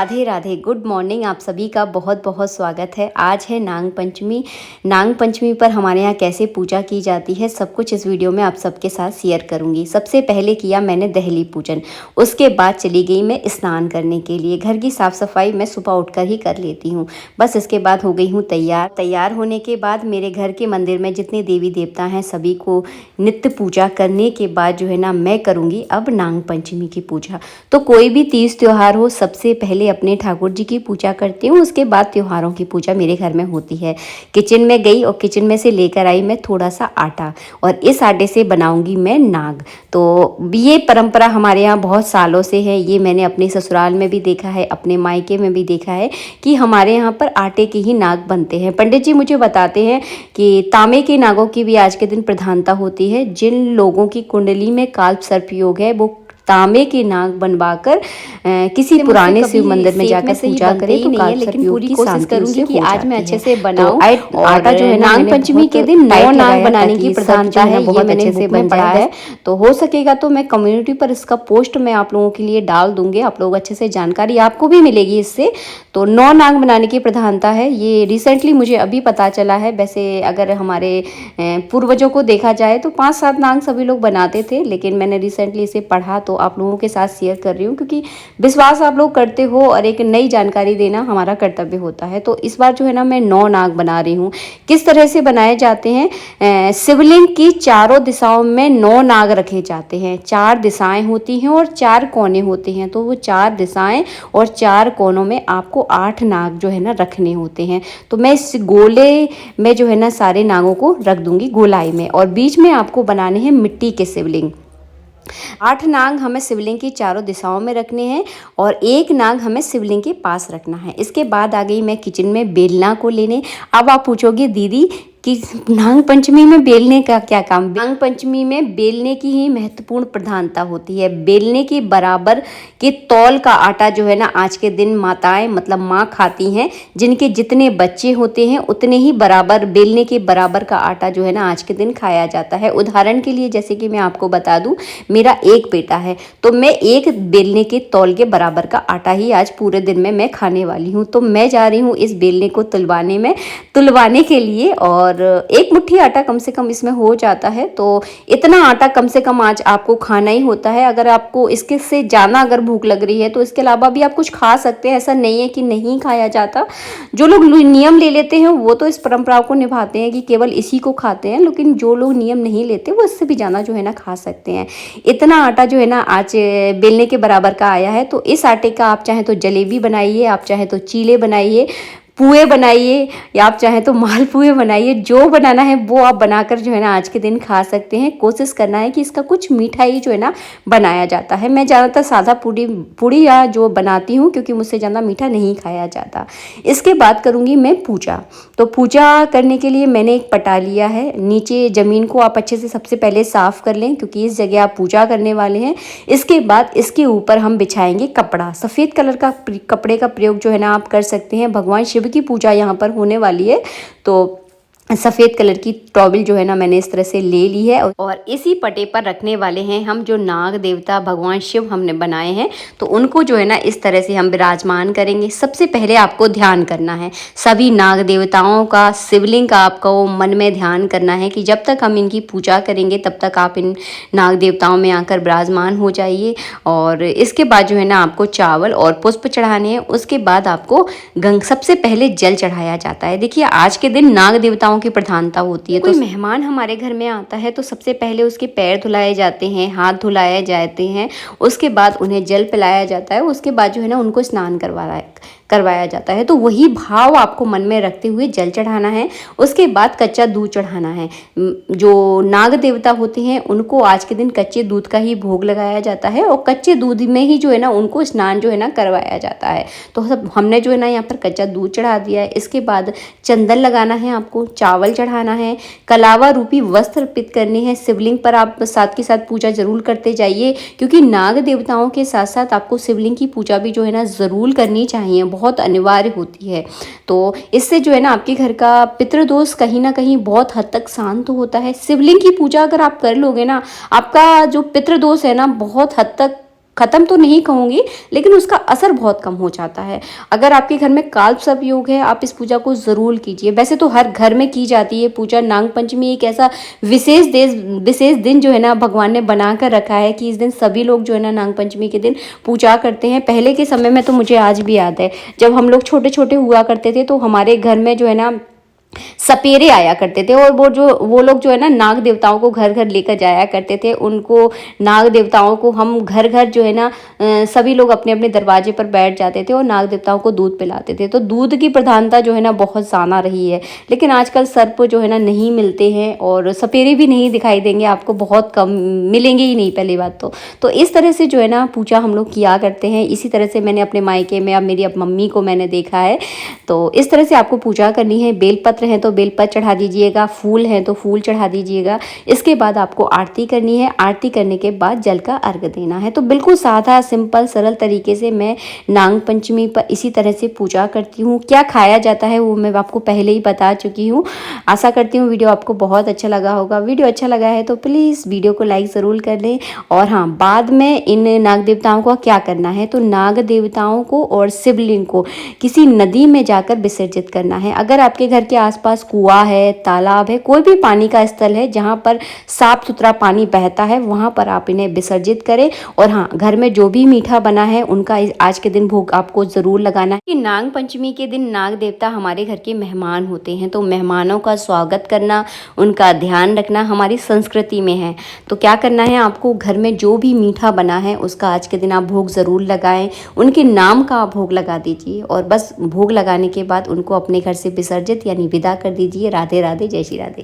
Radhe Radhe, good morning. आप सभी का बहुत बहुत स्वागत है। आज है नाग पंचमी। नाग पंचमी पर हमारे यहाँ कैसे पूजा की जाती है सब कुछ इस वीडियो में आप सबके साथ शेयर करूंगी। सबसे पहले किया मैंने दहली पूजन, उसके बाद चली गई मैं स्नान करने के लिए। घर की साफ़ सफाई मैं सुबह उठकर ही कर लेती हूँ। बस इसके बाद हो गई हूँ तैयार होने के बाद मेरे घर के मंदिर में जितने देवी देवता हैं सभी को नित्य पूजा करने के बाद जो है ना मैं करूँगी अब नाग पंचमी की पूजा। तो कोई भी तीज त्यौहार हो सबसे पहले अपने ठाकुर जी की पूजा करती हूँ, उसके बाद त्योहारों की पूजा मेरे घर में होती है। किचन में गई और किचन में से लेकर आई मैं थोड़ा सा आटा और इस आटे से बनाऊंगी मैं नाग। तो ये परंपरा हमारे यहाँ बहुत सालों से है। ये मैंने अपने ससुराल में भी देखा है, अपने मायके में भी देखा है कि हमारे यहाँ पर आटे के ही नाग बनते हैं। पंडित जी मुझे बताते हैं कि तांबे के नागों की भी आज के दिन प्रधानता होती है। जिन लोगों की कुंडली में काल्प सर्प योग है वो तांबे के नाग बनवाकर किसी पुराने शिव मंदिर में जाकर पूजा करें तो काल लेकिन पूरी कोशिश करूंगी कि आज मैं अच्छे से बनाऊं। तो आटा जो है नाग पंचमी के दिन 9 नाग बनाने की प्रधानता है, ये मैंने अच्छे से पढ़ा है। तो हो सकेगा तो मैं कम्युनिटी पर इसका पोस्ट मैं आप लोगों के लिए डाल दूंगी, आप लोग अच्छे से जानकारी आपको भी मिलेगी इससे। तो 9 नाग बनाने की प्रधानता है, ये रिसेंटली मुझे अभी पता चला है। वैसे अगर हमारे पूर्वजों को देखा जाए तो 5-7 नाग सभी लोग बनाते थे, लेकिन मैंने रिसेंटली इसे पढ़ा तो आप लोगों के साथ शेयर कर रही हूँ क्योंकि विश्वास आप लोग करते हो और एक नई जानकारी देना हमारा कर्तव्य होता है। तो इस बार जो है ना मैं 9 नाग बना रही हूँ। किस तरह से बनाए जाते हैं, शिवलिंग की चारों दिशाओं में 9 नाग रखे जाते हैं। 4 दिशाएं होती हैं और 4 कोने होते हैं, तो वो 4 दिशाएं और 4 कोनों में आपको 8 नाग जो है ना रखने होते हैं। तो मैं इस गोले में जो है ना सारे नागों को रख दूंगी गोलाई में, और बीच में आपको बनाने हैं मिट्टी के शिवलिंग। 8 नाग हमें शिवलिंग की चारों दिशाओं में रखने हैं और 1 नाग हमें शिवलिंग के पास रखना है। इसके बाद आ गई मैं किचन में बेलना को लेने। अब आप पूछोगे दीदी कि नाग पंचमी में बेलने का क्या काम। नाग पंचमी में बेलने की ही महत्वपूर्ण प्रधानता होती है। बेलने के बराबर के तौल का आटा जो है ना आज के दिन माताएं मतलब माँ खाती हैं। जिनके जितने बच्चे होते हैं उतने ही बराबर बेलने के बराबर का आटा जो है ना आज के दिन खाया जाता है। उदाहरण के लिए जैसे कि मैं आपको बता दूं, मेरा एक बेटा है तो मैं एक बेलने के तौल के बराबर का आटा ही आज पूरे दिन में मैं खाने वाली हूँ। तो मैं जा रही हूँ इस बेलने को तुलवाने के लिए, और एक मुट्ठी आटा कम से कम इसमें हो जाता है। तो इतना आटा कम से कम आज आपको खाना ही होता है। अगर आपको इसके से ज़्यादा अगर भूख लग रही है तो इसके अलावा भी आप कुछ खा सकते हैं, ऐसा नहीं है कि नहीं खाया जाता। जो लोग नियम ले लेते हैं वो तो इस परंपरा को निभाते हैं कि केवल इसी को खाते हैं, लेकिन जो लोग नियम नहीं लेते वो इससे भी ज़्यादा जो है ना खा सकते हैं। इतना आटा जो है ना आज बेलने के बराबर का आया है। तो इस आटे का आप चाहें तो जलेबी बनाइए, आप चाहें तो चीले बनाइए, पुए बनाइए, या आप चाहें तो मालपुए बनाइए। जो बनाना है वो आप बनाकर जो है ना आज के दिन खा सकते हैं। कोशिश करना है कि इसका कुछ मिठाई जो है ना बनाया जाता है। मैं ज़्यादातर सादा पूड़ी या जो बनाती हूँ क्योंकि मुझसे ज़्यादा मीठा नहीं खाया जाता। इसके बाद करूँगी मैं पूजा। तो पूजा करने के लिए मैंने एक पटा लिया है। नीचे ज़मीन को आप अच्छे से सबसे पहले साफ़ कर लें क्योंकि इस जगह आप पूजा करने वाले हैं। इसके बाद इसके ऊपर हम बिछाएंगे कपड़ा। सफ़ेद कलर का कपड़े का प्रयोग जो है ना आप कर सकते हैं। भगवान शिव की पूजा यहाँ पर होने वाली है तो सफ़ेद कलर की टॉवल जो है ना मैंने इस तरह से ले ली है, और इसी पटे पर रखने वाले हैं हम जो नाग देवता भगवान शिव हमने बनाए हैं। तो उनको जो है ना इस तरह से हम विराजमान करेंगे। सबसे पहले आपको ध्यान करना है सभी नाग देवताओं का, शिवलिंग का आपको मन में ध्यान करना है कि जब तक हम इनकी पूजा करेंगे तब तक आप इन नाग देवताओं में आकर विराजमान हो जाइए। और इसके बाद जो है ना आपको चावल और पुष्प चढ़ाने हैं। उसके बाद आपको सबसे पहले जल चढ़ाया जाता है। देखिए आज के दिन नाग देवताओं की प्रधानता होती है। कोई मेहमान हमारे घर में आता है तो सबसे पहले उसके पैर धुलाए जाते हैं, हाथ धुलाए जाते हैं, उसके बाद उन्हें जल पिलाया जाता है, उसके बाद जो है ना उनको स्नान करवाया जाता है। तो वही भाव आपको मन में रखते हुए जल चढ़ाना है। उसके बाद कच्चा दूध चढ़ाना है। जो नाग देवता होते हैं उनको आज के दिन कच्चे दूध का ही भोग लगाया जाता है और कच्चे दूध में ही जो है ना उनको स्नान जो है ना करवाया जाता है। तो सब हमने जो है ना यहाँ पर कच्चा दूध चढ़ा दिया है। इसके बाद चंदन लगाना है, आपको चावल चढ़ाना है, कलावा रूपी वस्त्र अर्पित करने हैं। शिवलिंग पर आप साथ के साथ पूजा जरूर करते जाइए क्योंकि नाग देवताओं के साथ साथ आपको शिवलिंग की पूजा भी जो है ना ज़रूर करनी चाहिए, बहुत अनिवार्य होती है। तो इससे जो है ना आपके घर का पितृदोष कहीं ना कहीं बहुत हद तक शांत होता है। शिवलिंग की पूजा अगर आप कर लोगे ना, आपका जो पितृदोष है ना बहुत हद तक ख़त्म तो नहीं कहूँगी, लेकिन उसका असर बहुत कम हो जाता है। अगर आपके घर में कालसर्प योग है, आप इस पूजा को ज़रूर कीजिए। वैसे तो हर घर में की जाती है पूजा। नाग पंचमी एक ऐसा विशेष दिन जो है ना भगवान ने बना कर रखा है कि इस दिन सभी लोग जो है ना नाग पंचमी के दिन पूजा करते हैं। पहले के समय में तो मुझे आज भी याद है, जब हम लोग छोटे-छोटे हुआ करते थे तो हमारे घर में जो है ना सपेरे आया करते थे, और वो लोग जो है ना नाग देवताओं को घर घर लेकर जाया करते थे। उनको नाग देवताओं को हम घर घर जो है ना सभी लोग अपने अपने दरवाजे पर बैठ जाते थे और नाग देवताओं को दूध पिलाते थे। तो दूध की प्रधानता जो है ना बहुत ज़्यादा रही है। लेकिन आजकल सर्प जो है ना नहीं मिलते हैं, और सपेरे भी नहीं दिखाई देंगे आपको, बहुत कम मिलेंगे ही नहीं पहली बात तो इस तरह से जो है ना पूजा हम लोग किया करते हैं। इसी तरह से मैंने अपने मायके में अब मेरी मम्मी को मैंने देखा है। तो इस तरह से आपको पूजा करनी है। बेलपत्र हैं तो बेलपत्र चढ़ा दीजिएगा, फूल हैं तो फूल चढ़ा दीजिएगा। इसके बाद आपको आरती करनी है। आरती करने के बाद जल का अर्घ देना है। तो बिल्कुल सादा सिंपल सरल तरीके से मैं नाग पंचमी पर इसी तरह से पूजा करती हूँ। क्या खाया जाता है वो मैं आपको पहले ही बता चुकी हूँ। आशा करती हूँ वीडियो आपको बहुत अच्छा लगा होगा। वीडियो अच्छा लगा है तो प्लीज़ वीडियो को लाइक ज़रूर कर लें। और हाँ, बाद में इन नाग देवताओं को क्या करना है, तो नाग देवताओं को और शिवलिंग को किसी नदी में जाकर विसर्जित करना है। अगर आपके घर के आसपास कुआं है, तालाब है, कोई भी पानी का स्थल है जहाँ पर साफ सुथरा पानी बहता है, वहाँ पर आप इन्हें विसर्जित करें। और हाँ, घर में जो भी मीठा बना है उनका आज के दिन भोग आपको ज़रूर लगाना है। कि नाग पंचमी के दिन नाग देवता हमारे घर के मेहमान होते हैं, तो मेहमानों का स्वागत करना, उनका ध्यान रखना हमारी संस्कृति में है। तो क्या करना है, आपको घर में जो भी मीठा बना है उसका आज के दिन आप भोग ज़रूर लगाएं। उनके नाम का आप भोग लगा दीजिए, और बस भोग लगाने के बाद उनको अपने घर से विसर्जित यानी विदा कर दीजिए। राधे राधे, जय श्री राधे।